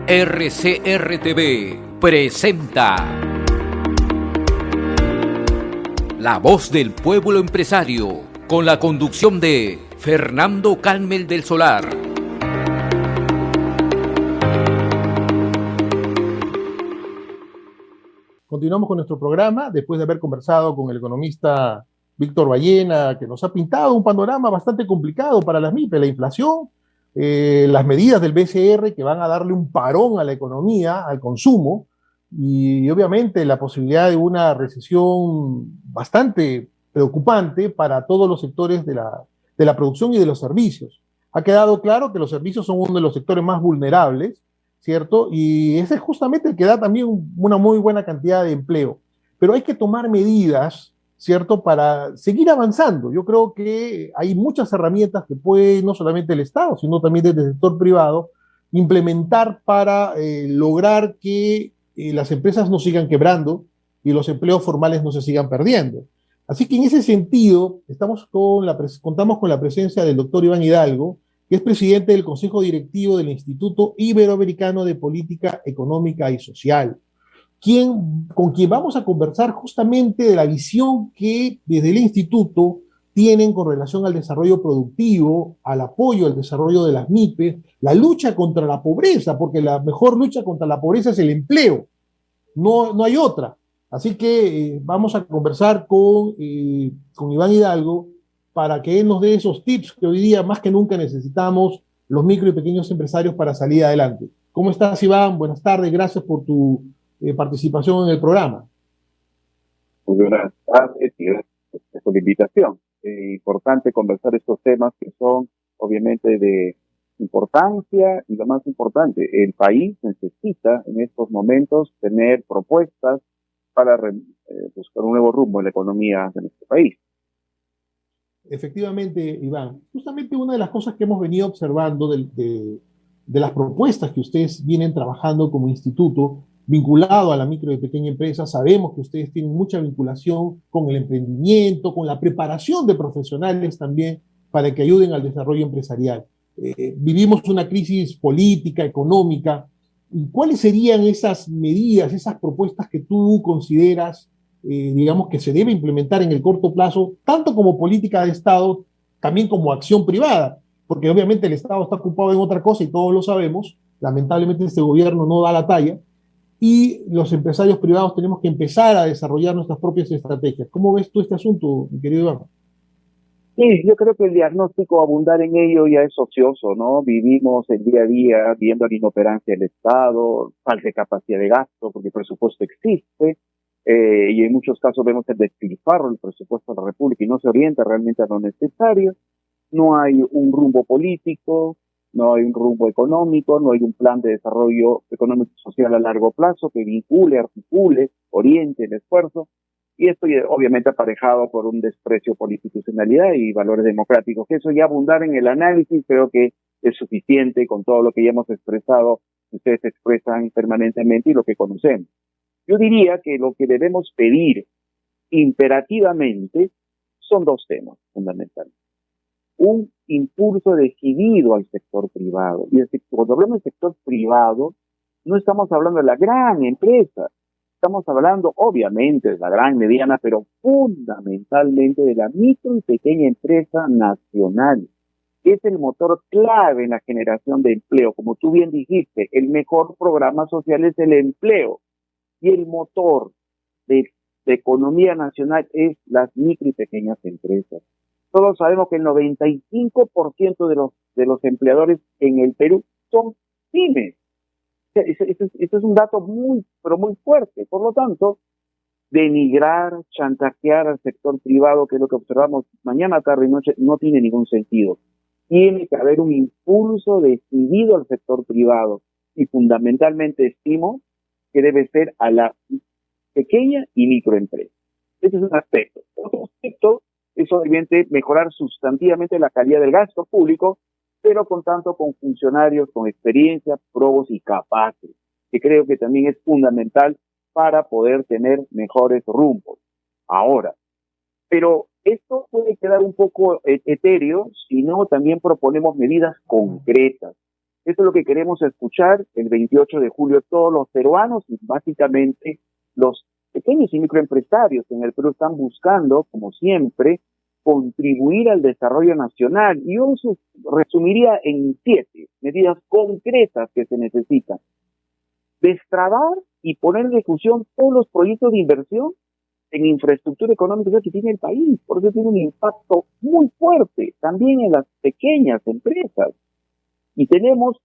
RCR-TV presenta La Voz del Pueblo Empresario, con la conducción de Fernando Calmel del Solar. Continuamos con nuestro programa después de haber conversado con el economista Víctor Ballena, que nos ha pintado un panorama bastante complicado para las MIPE, la inflación, las medidas del BCR que van a darle un parón a la economía, al consumo, y obviamente la posibilidad de una recesión bastante preocupante para todos los sectores de la producción y de los servicios. Ha quedado claro que los servicios son uno de los sectores más vulnerables, ¿cierto? Y ese es justamente el que da también una muy buena cantidad de empleo. Pero hay que tomar medidas, ¿cierto?, para seguir avanzando. Yo creo que hay muchas herramientas que puede no solamente el Estado, sino también desde el sector privado, implementar para lograr que las empresas no sigan quebrando y los empleos formales no se sigan perdiendo. Así que en ese sentido, contamos con la presencia del doctor Iván Hidalgo, que es presidente del Consejo Directivo del Instituto Iberoamericano de Política Económica y Social, con quien vamos a conversar justamente de la visión que desde el instituto tienen con relación al desarrollo productivo, al apoyo al desarrollo de las MIPES, la lucha contra la pobreza, porque la mejor lucha contra la pobreza es el empleo, no hay otra. Así que vamos a conversar con Iván Hidalgo para que él nos dé esos tips que hoy día más que nunca necesitamos los micro y pequeños empresarios para salir adelante. ¿Cómo estás, Iván? Buenas tardes, gracias por tu participación en el programa. Muy buenas tardes y gracias por la invitación. Es importante conversar estos temas que son obviamente de importancia, y lo más importante, el país necesita en estos momentos tener propuestas para buscar un nuevo rumbo en la economía de nuestro país. Efectivamente, Iván, justamente una de las cosas que hemos venido observando de las propuestas que ustedes vienen trabajando como instituto, vinculado a la micro y pequeña empresa, sabemos que ustedes tienen mucha vinculación con el emprendimiento, con la preparación de profesionales también para que ayuden al desarrollo empresarial. Vivimos una crisis política, económica, ¿y cuáles serían esas medidas, esas propuestas que tú consideras digamos, que se debe implementar en el corto plazo, tanto como política de Estado, también como acción privada? Porque obviamente el Estado está ocupado en otra cosa y todos lo sabemos, lamentablemente este gobierno no da la talla, y los empresarios privados tenemos que empezar a desarrollar nuestras propias estrategias. ¿Cómo ves tú este asunto, mi querido Iván? Sí, yo creo que el diagnóstico, abundar en ello, ya es ocioso, ¿no? Vivimos el día a día viendo la inoperancia del Estado, falta de capacidad de gasto, porque el presupuesto existe, y en muchos casos vemos el despilfarro del presupuesto de la República y no se orienta realmente a lo necesario. No hay un rumbo político, no hay un rumbo económico, no hay un plan de desarrollo económico y social a largo plazo que vincule, articule, oriente el esfuerzo. Y esto obviamente aparejado por un desprecio por la institucionalidad y valores democráticos. Eso ya abundar en el análisis creo que es suficiente con todo lo que ya hemos expresado, que ustedes expresan permanentemente y lo que conocemos. Yo diría que lo que debemos pedir imperativamente son dos temas fundamentales. Un impulso decidido al sector privado. Y cuando hablamos del sector privado, no estamos hablando de la gran empresa. Estamos hablando, obviamente, de la gran, mediana, pero fundamentalmente de la micro y pequeña empresa nacional, que es el motor clave en la generación de empleo. Como tú bien dijiste, el mejor programa social es el empleo. Y el motor de economía nacional es las micro y pequeñas empresas. Todos sabemos que el 95% de los empleadores en el Perú son pymes. Este es un dato pero muy fuerte. Por lo tanto, denigrar, chantajear al sector privado, que es lo que observamos mañana, tarde y noche, no tiene ningún sentido. Tiene que haber un impulso decidido al sector privado y fundamentalmente estimo que debe ser a la pequeña y microempresa. Ese es un aspecto. Otro aspecto es obviamente mejorar sustantivamente la calidad del gasto público, pero contando con funcionarios con experiencia, probos y capaces, que creo que también es fundamental para poder tener mejores rumbos. Ahora, pero esto puede quedar un poco etéreo si no también proponemos medidas concretas. Eso es lo que queremos escuchar el 28 de julio todos los peruanos y básicamente los pequeños y microempresarios en el Perú están buscando, como siempre, contribuir al desarrollo nacional. Y yo eso resumiría en 7 medidas concretas que se necesitan. Destrabar y poner en ejecución todos los proyectos de inversión en infraestructura económica que tiene el país. Por eso tiene un impacto muy fuerte también en las pequeñas empresas. Y tenemos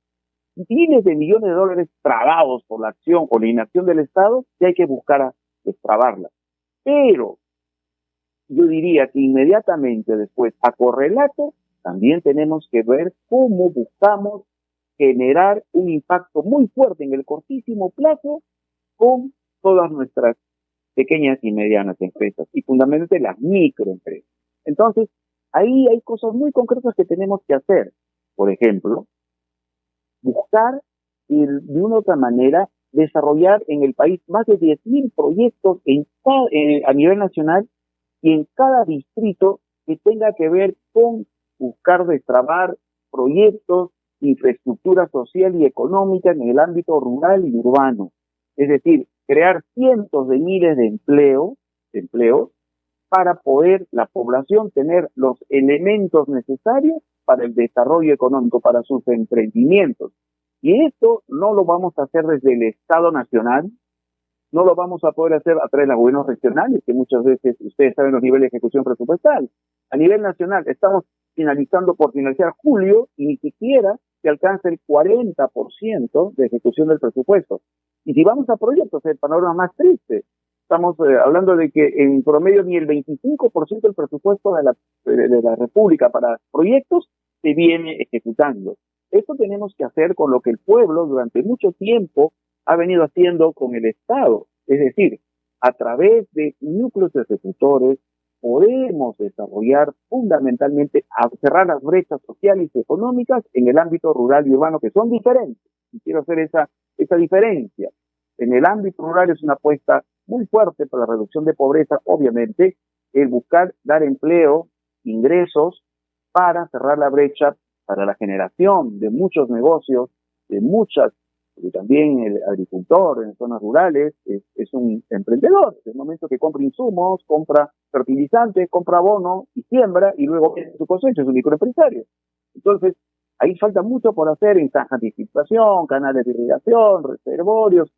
miles de millones de dólares trabados por la acción o la inacción del Estado que hay que buscar a destrabarla. Pero yo diría que inmediatamente después, a correlato, también tenemos que ver cómo buscamos generar un impacto muy fuerte en el cortísimo plazo con todas nuestras pequeñas y medianas empresas y fundamentalmente las microempresas. Entonces, ahí hay cosas muy concretas que tenemos que hacer. Por ejemplo, buscar de una u otra manera desarrollar en el país más de 10.000 proyectos a nivel nacional y en cada distrito que tenga que ver con buscar destrabar proyectos, infraestructura social y económica en el ámbito rural y urbano. Es decir, crear cientos de miles de empleos para poder la población tener los elementos necesarios para el desarrollo económico, para sus emprendimientos. Y esto no lo vamos a hacer desde el Estado Nacional, no lo vamos a poder hacer a través de los gobiernos regionales, que muchas veces ustedes saben los niveles de ejecución presupuestal. A nivel nacional estamos por finalizar julio y ni siquiera se alcanza el 40% de ejecución del presupuesto. Y si vamos a proyectos, el panorama más triste. Estamos hablando de que en promedio ni el 25% del presupuesto de la República para proyectos se viene ejecutando. Esto tenemos que hacer con lo que el pueblo durante mucho tiempo ha venido haciendo con el Estado. Es decir, a través de núcleos ejecutores podemos desarrollar fundamentalmente, cerrar las brechas sociales y económicas en el ámbito rural y urbano, que son diferentes. Y quiero hacer esa diferencia. En el ámbito rural es una apuesta muy fuerte para la reducción de pobreza, obviamente, el buscar dar empleo, ingresos, para cerrar la brecha, para la generación de muchos negocios, porque también el agricultor en zonas rurales es un emprendedor. En el momento que compra insumos, compra fertilizantes, compra abono y siembra y luego vende su cosecha, es un microempresario. Entonces, ahí falta mucho por hacer en zanjas de filtración, canales de irrigación, reservorios,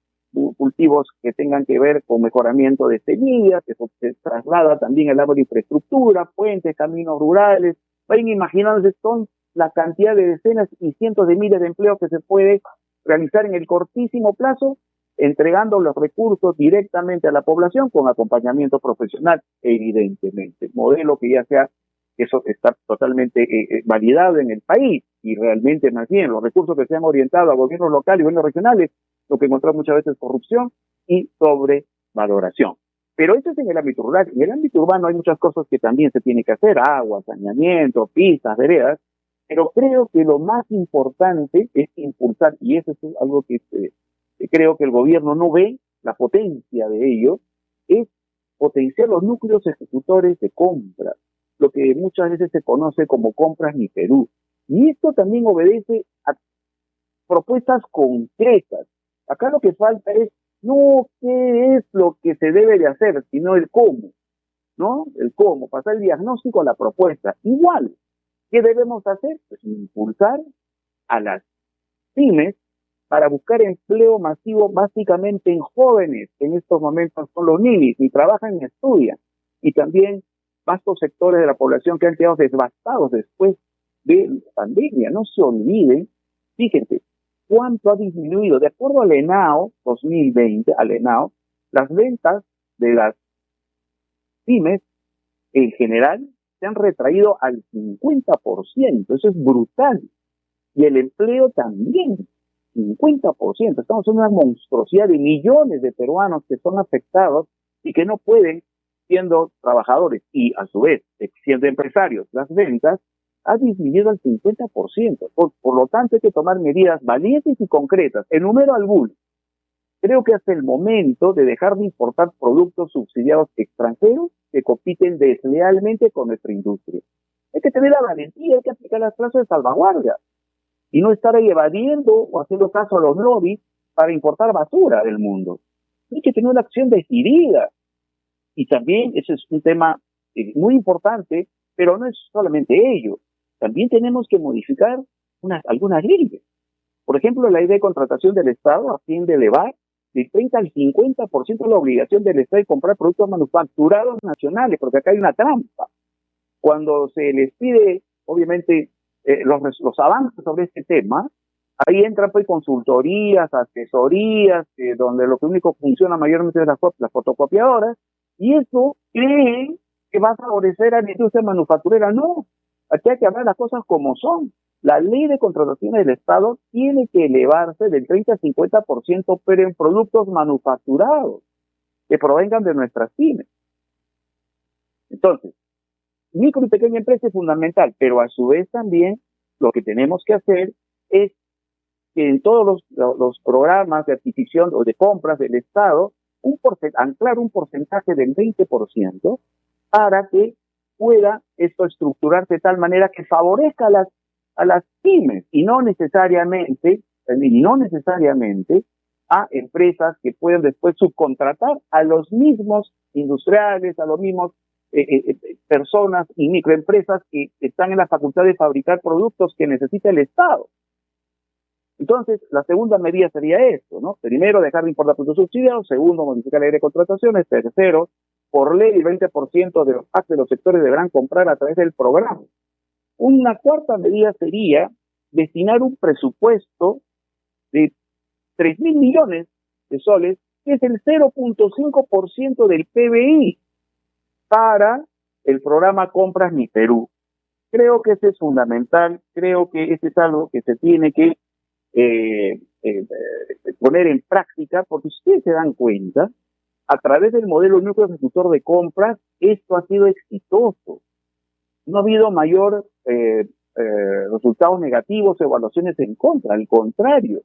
cultivos que tengan que ver con mejoramiento de semillas, que se traslada también al área de infraestructura, puentes, caminos rurales. Vayan imaginándose son la cantidad de decenas y cientos de miles de empleos que se puede realizar en el cortísimo plazo, entregando los recursos directamente a la población con acompañamiento profesional, evidentemente. Modelo que ya sea, eso está totalmente validado en el país y realmente más bien los recursos que se han orientado a gobiernos locales y gobiernos regionales, lo que encontramos muchas veces es corrupción y sobrevaloración. Pero eso es en el ámbito rural. En el ámbito urbano hay muchas cosas que también se tienen que hacer, agua, saneamiento, pistas, veredas, pero creo que lo más importante es impulsar, y eso es algo que creo que el gobierno no ve, la potencia de ello, es potenciar los núcleos ejecutores de compras, lo que muchas veces se conoce como Compras Mi Perú. Y esto también obedece a propuestas concretas. Acá lo que falta es no qué es lo que se debe de hacer, sino el cómo, ¿no? El cómo, pasar el diagnóstico a la propuesta. Igual, ¿qué debemos hacer? Pues impulsar a las pymes para buscar empleo masivo básicamente en jóvenes, que en estos momentos son los ninis, ni trabajan ni estudian, y también vastos sectores de la población que han quedado devastados después de la pandemia. No se olviden, fíjense, cuánto ha disminuido. De acuerdo al ENAO 2020, las ventas de las pymes en general se han retraído al 50%. Eso es brutal. Y el empleo también, 50%. Estamos en una monstruosidad de millones de peruanos que son afectados y que no pueden, siendo trabajadores y a su vez siendo empresarios, las ventas ha disminuido al 50%. Por lo tanto, hay que tomar medidas valientes y concretas. Enumero algunas. Creo que hasta el momento de dejar de importar productos subsidiados extranjeros que compiten deslealmente con nuestra industria. Hay que tener la valentía, hay que aplicar las clases de salvaguardia. y no estar ahí evadiendo o haciendo caso a los lobbies para importar basura del mundo. Hay que tener una acción decidida. Y también ese es un tema muy importante, pero no es solamente ello. También tenemos que modificar algunas leyes. Por ejemplo, la ley de contratación del Estado a fin de elevar del 30 al 50% la obligación del Estado de comprar productos manufacturados nacionales, porque acá hay una trampa. Cuando se les pide, obviamente, los avances sobre este tema, ahí entran pues consultorías, asesorías, donde lo que único funciona mayormente es las fotocopiadoras, y eso creen que va a favorecer a la industria manufacturera. No, aquí hay que hablar las cosas como son. La ley de contrataciones del Estado tiene que elevarse del 30 al 50%, pero en productos manufacturados que provengan de nuestras pymes. Entonces, micro y pequeña empresa es fundamental, pero a su vez también lo que tenemos que hacer es que en todos los programas de adquisición o de compras del Estado, anclar un porcentaje del 20% para que pueda esto estructurarse de tal manera que favorezca a las pymes y no necesariamente a empresas que pueden después subcontratar a los mismos industriales, a los mismos personas y microempresas que están en la facultad de fabricar productos que necesita el Estado. Entonces, la segunda medida sería esto, ¿no? Primero, dejar de importar productos subsidiados. Segundo, modificar la ley de contrataciones. Tercero, por ley, el 20% de los actos de los sectores deberán comprar a través del programa. Una cuarta medida sería destinar un presupuesto de 3.000 millones de soles, que es el 0.5% del PBI, para el programa Compras Mi Perú. Creo que eso es fundamental, creo que eso es algo que se tiene que poner en práctica, porque si ustedes se dan cuenta, a través del modelo núcleo ejecutor de compras, esto ha sido exitoso. No ha habido mayor resultados negativos o evaluaciones en contra, al contrario.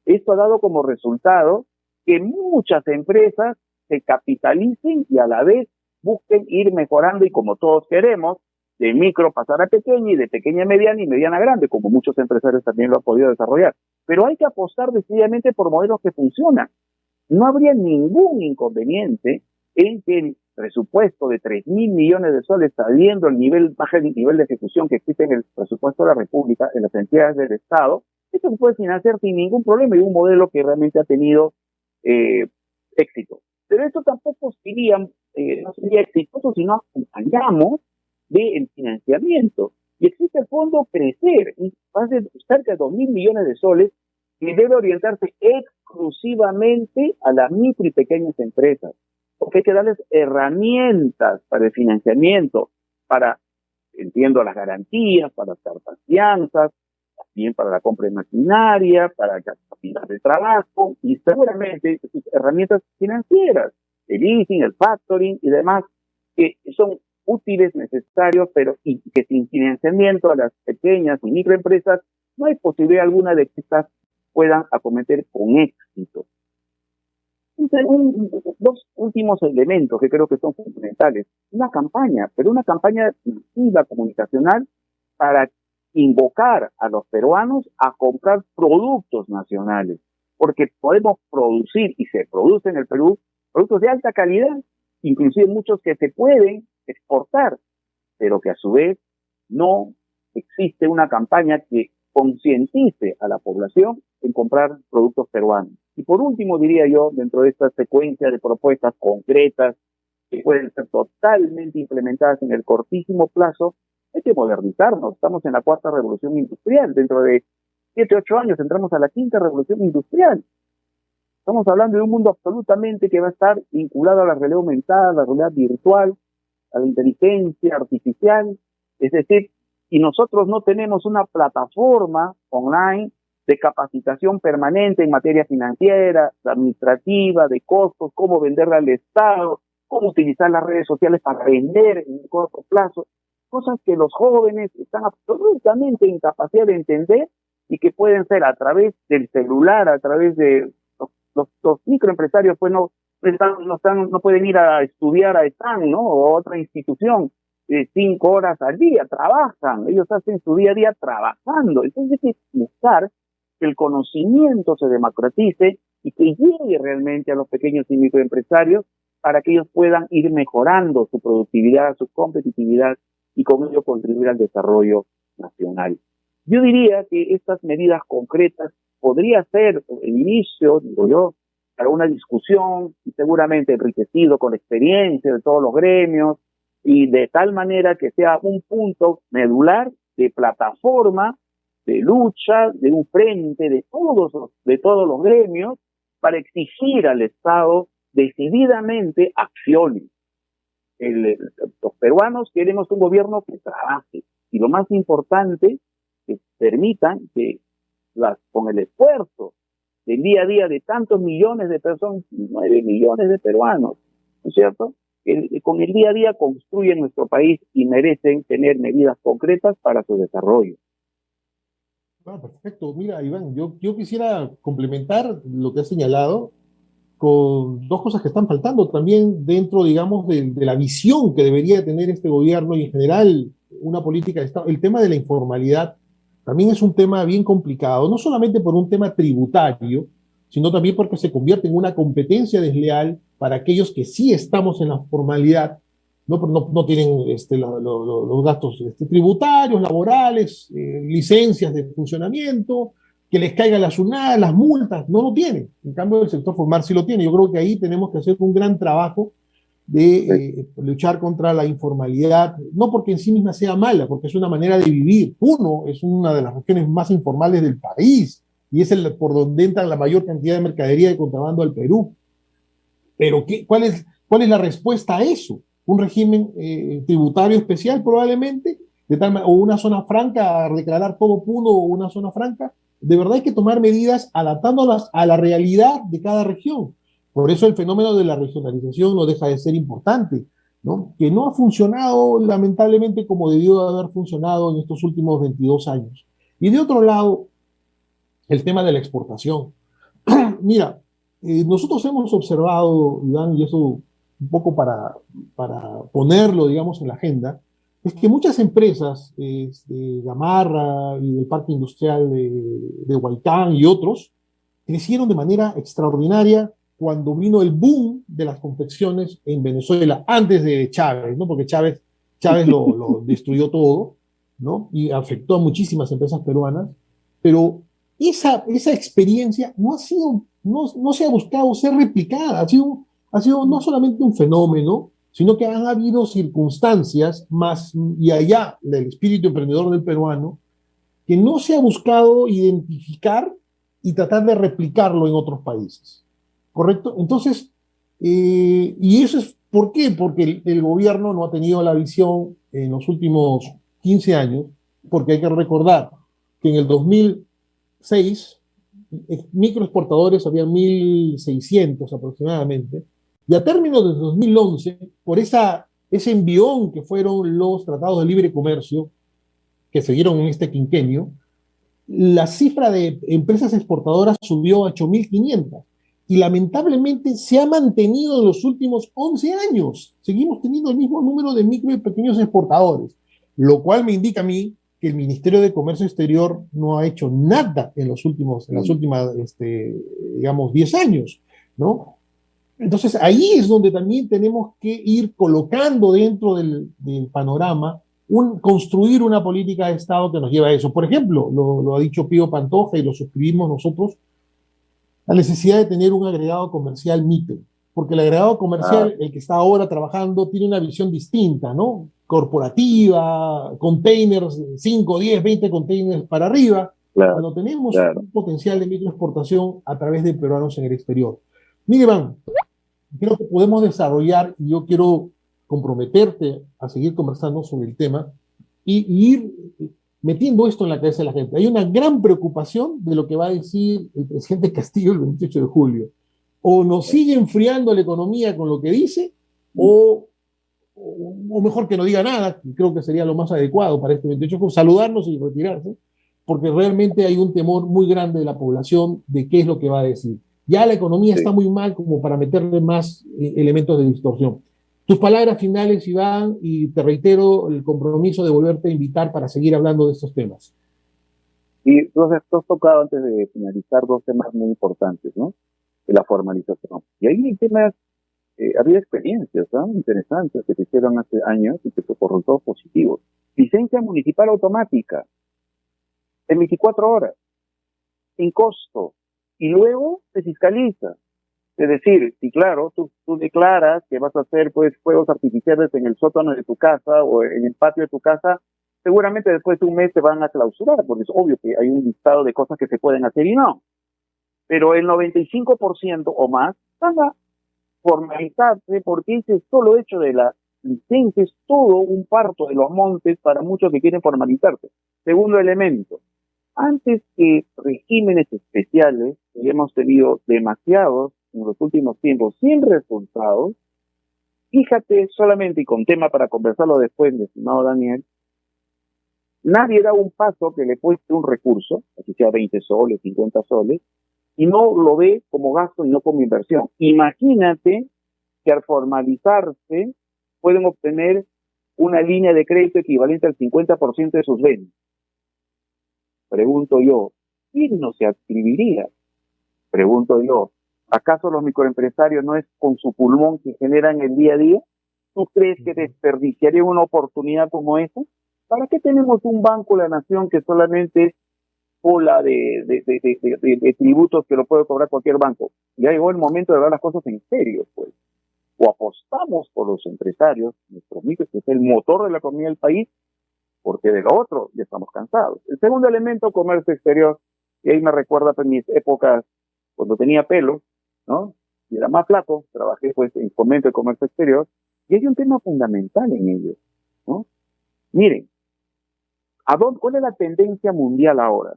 Esto ha dado como resultado que muchas empresas se capitalicen y a la vez busquen ir mejorando, y como todos queremos, de micro pasar a pequeña y de pequeña a mediana y mediana a grande, como muchos empresarios también lo han podido desarrollar. Pero hay que apostar decididamente por modelos que funcionan. No habría ningún inconveniente en que el presupuesto de 3.000 millones de soles, sabiendo el nivel de ejecución que existe en el presupuesto de la República, en las entidades del Estado, esto se puede financiar sin ningún problema y un modelo que realmente ha tenido éxito. Pero esto tampoco sería, no sería exitoso si no acompañamos del financiamiento. Y existe el fondo Crecer, y va a ser cerca de 2.000 millones de soles, que debe orientarse exclusivamente a las micro y pequeñas empresas, porque hay que darles herramientas para el financiamiento, para, entiendo, las garantías, para las fianzas, también para la compra de maquinaria, para capacidad de trabajo y seguramente herramientas financieras, el leasing, el factoring y demás, que son útiles, necesarios, pero y que sin financiamiento a las pequeñas y microempresas no hay posibilidad alguna de que estas puedan acometer con éxito. Dos últimos elementos que creo que son fundamentales. Una campaña, pero una campaña masiva comunicacional para invocar a los peruanos a comprar productos nacionales, porque podemos producir, y se produce en el Perú, productos de alta calidad, inclusive muchos que se pueden exportar, pero que a su vez no existe una campaña que concientice a la población en comprar productos peruanos. Y por último, diría yo, dentro de esta secuencia de propuestas concretas que pueden ser totalmente implementadas en el cortísimo plazo, hay que modernizarnos. Estamos en la cuarta revolución industrial. Dentro de 7, 8 años entramos a la quinta revolución industrial. Estamos hablando de un mundo absolutamente que va a estar vinculado a la realidad aumentada, a la realidad virtual, a la inteligencia artificial. Es decir, y nosotros no tenemos una plataforma online de capacitación permanente en materia financiera, administrativa, de costos, cómo venderle al Estado, cómo utilizar las redes sociales para vender en un corto plazo, cosas que los jóvenes están absolutamente en capacidad de entender y que pueden ser a través del celular, a través de los microempresarios, pues no pueden ir a estudiar a ESAN, ¿no? O a otra institución 5 horas al día, trabajan, ellos hacen su día a día trabajando. Entonces hay que buscar que el conocimiento se democratice y que llegue realmente a los pequeños y microempresarios para que ellos puedan ir mejorando su productividad, su competitividad y con ello contribuir al desarrollo nacional. Yo diría que estas medidas concretas podría ser el inicio, digo yo, para una discusión y seguramente enriquecido con la experiencia de todos los gremios y de tal manera que sea un punto medular de plataforma, de lucha, de un frente de todos los gremios para exigir al Estado decididamente acciones. Los peruanos queremos un gobierno que trabaje y lo más importante, que permitan que con el esfuerzo del día a día de tantos millones de personas, 9 millones de peruanos, ¿no es cierto?, con el día a día construyen nuestro país y merecen tener medidas concretas para su desarrollo. Ah, perfecto. Mira, Iván, yo quisiera complementar lo que has señalado con dos cosas que están faltando también dentro, digamos, de la visión que debería tener este gobierno y en general una política de Estado. El tema de la informalidad también es un tema bien complicado, no solamente por un tema tributario, sino también porque se convierte en una competencia desleal para aquellos que sí estamos en la formalidad, no tienen los gastos tributarios, laborales, licencias de funcionamiento, que les caigan las UNAD, las multas, no lo tienen. En cambio, el sector formal sí lo tiene. Yo creo que ahí tenemos que hacer un gran trabajo de luchar contra la informalidad, no porque en sí misma sea mala, porque es una manera de vivir. Puno es una de las regiones más informales del país y es por donde entra la mayor cantidad de mercadería de contrabando al Perú. Pero ¿cuál es la respuesta a eso? Un régimen tributario especial probablemente, o una zona franca, declarar todo Puno o una zona franca. De verdad hay que tomar medidas adaptándolas a la realidad de cada región. Por eso el fenómeno de la regionalización no deja de ser importante, ¿no? Que no ha funcionado lamentablemente como debió haber funcionado en estos últimos 22 años. Y de otro lado, el tema de la exportación. Mira, nosotros hemos observado, Iván, y eso un poco para ponerlo, digamos, en la agenda, es que muchas empresas de Gamarra y del Parque Industrial de Huaycán y otros crecieron de manera extraordinaria cuando vino el boom de las confecciones en Venezuela, antes de Chávez, ¿no? Porque Chávez lo destruyó todo, ¿no? Y afectó a muchísimas empresas peruanas, pero esa experiencia no se ha buscado ser replicada, ha sido no solamente un fenómeno, sino que han habido circunstancias más y allá del espíritu emprendedor del peruano que no se ha buscado identificar y tratar de replicarlo en otros países. ¿Correcto? Entonces, y eso es ¿por qué? Porque el gobierno no ha tenido la visión en los últimos 15 años, porque hay que recordar que en el 2006 microexportadores había 1.600 aproximadamente, y a términos de 2011, por ese envión que fueron los tratados de libre comercio que se dieron en este quinquenio, la cifra de empresas exportadoras subió a 8.500 y lamentablemente se ha mantenido en los últimos 11 años. Seguimos teniendo el mismo número de micro y pequeños exportadores, lo cual me indica a mí que el Ministerio de Comercio Exterior no ha hecho nada en las últimas, digamos, 10 años, ¿no? Entonces ahí es donde también tenemos que ir colocando dentro del panorama construir una política de Estado que nos lleve a eso. Por ejemplo, lo ha dicho Pío Pantoja y lo suscribimos nosotros, la necesidad de tener un agregado comercial MIPE, porque el agregado comercial, el que está ahora trabajando, tiene una visión distinta, ¿no? Corporativa, containers, 5, 10, 20 containers para arriba, cuando tenemos un potencial de microexportación a través de peruanos en el exterior. Mire, Iván, creo que podemos desarrollar, y yo quiero comprometerte a seguir conversando sobre el tema y ir metiendo esto en la cabeza de la gente. Hay una gran preocupación de lo que va a decir el presidente Castillo el 28 de julio. O nos sigue enfriando la economía con lo que dice, o mejor que no diga nada, que creo que sería lo más adecuado para este 28 de julio, saludarnos y retirarse, porque realmente hay un temor muy grande de la población de qué es lo que va a decir. Ya la economía está muy mal como para meterle más elementos de distorsión. Tus palabras finales, Iván, y te reitero el compromiso de volverte a invitar para seguir hablando de estos temas. Y tú has tocado antes de finalizar dos temas muy importantes, ¿no? De la formalización. Y ahí hay temas, había experiencias, ¿no?, interesantes que se hicieron hace años y que por resultados positivos. Licencia municipal automática, en 24 horas, sin costo, y luego se fiscaliza. Es decir, si claro, tú declaras que vas a hacer pues fuegos artificiales en el sótano de tu casa o en el patio de tu casa, seguramente después de un mes te van a clausurar, porque es obvio que hay un listado de cosas que se pueden hacer y no. Pero el 95% o más van a formalizarse porque ese solo hecho de la licencia es todo un parto de los montes para muchos que quieren formalizarse. Segundo elemento, antes que regímenes especiales, que hemos tenido demasiados en los últimos tiempos sin resultados, fíjate solamente, y con tema para conversarlo después, mi estimado Daniel, nadie da un paso que le cueste un recurso, así sea 20 soles, 50 soles, y no lo ve como gasto y no como inversión. Imagínate que al formalizarse pueden obtener una línea de crédito equivalente al 50% de sus ventas. Pregunto yo, ¿quién no se adscribiría? Pregunto yo, ¿acaso los microempresarios no es con su pulmón que generan el día a día? ¿Tú crees que desperdiciarían una oportunidad como esa? ¿Para qué tenemos un banco de la nación que solamente cola de tributos que lo puede cobrar cualquier banco? Ya llegó el momento de ver las cosas en serio, pues. O apostamos por los empresarios, nuestros micros, que es el motor de la economía del país, porque de lo otro ya estamos cansados. El segundo elemento, comercio exterior, y ahí me recuerda pues mis épocas cuando tenía pelo, ¿no? Y era más flaco, trabajé pues en fomento de comercio exterior, y hay un tema fundamental en ello, ¿no? Miren, ¿cuál es la tendencia mundial ahora?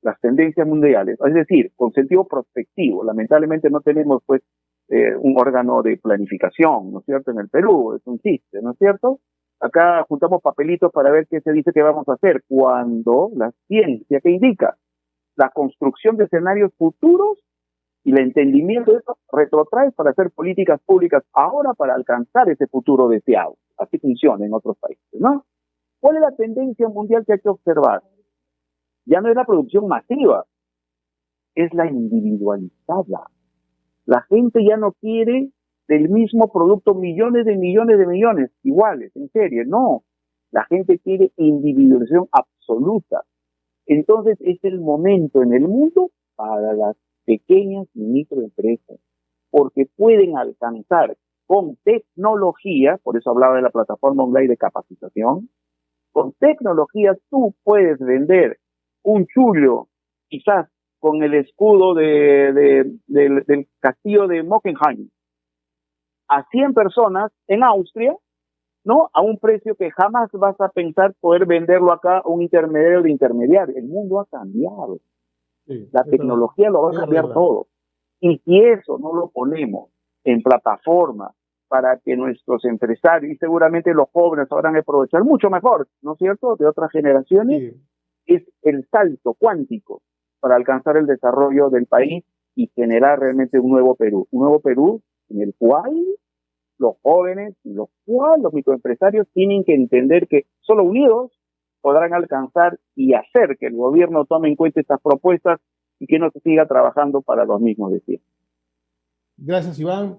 Las tendencias mundiales, es decir, con sentido prospectivo. Lamentablemente no tenemos pues un órgano de planificación, ¿no es cierto? En el Perú, es un chiste, ¿no es cierto? Acá juntamos papelitos para ver qué se dice que vamos a hacer, cuando la ciencia que indica la construcción de escenarios futuros y el entendimiento de eso retrotrae para hacer políticas públicas ahora para alcanzar ese futuro deseado. Así funciona en otros países, ¿no? ¿Cuál es la tendencia mundial que hay que observar? Ya no es la producción masiva, es la individualizada. La gente ya no quiere del mismo producto millones de millones iguales, en serie, no. La gente quiere individualización absoluta. Entonces es el momento en el mundo para las pequeñas y microempresas, porque pueden alcanzar con tecnología, por eso hablaba de la plataforma online de capacitación, con tecnología tú puedes vender un chullo, quizás con el escudo del castillo de Mockenheim, a 100 personas en Austria, ¿no? A un precio que jamás vas a pensar poder venderlo acá a un intermediario de intermediario. El mundo ha cambiado. Sí, la tecnología lo va a cambiar todo. Y si eso no lo ponemos en plataforma para que nuestros empresarios, y seguramente los jóvenes sabrán aprovechar mucho mejor, ¿no es cierto?, de otras generaciones, sí, es el salto cuántico para alcanzar el desarrollo del país y generar realmente un nuevo Perú en el cual los jóvenes, los microempresarios tienen que entender que solo unidos podrán alcanzar y hacer que el gobierno tome en cuenta estas propuestas y que no se siga trabajando para los mismos de siempre. Gracias, Iván.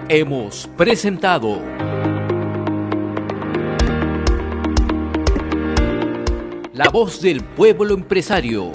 Hemos presentado La Voz del Pueblo Empresario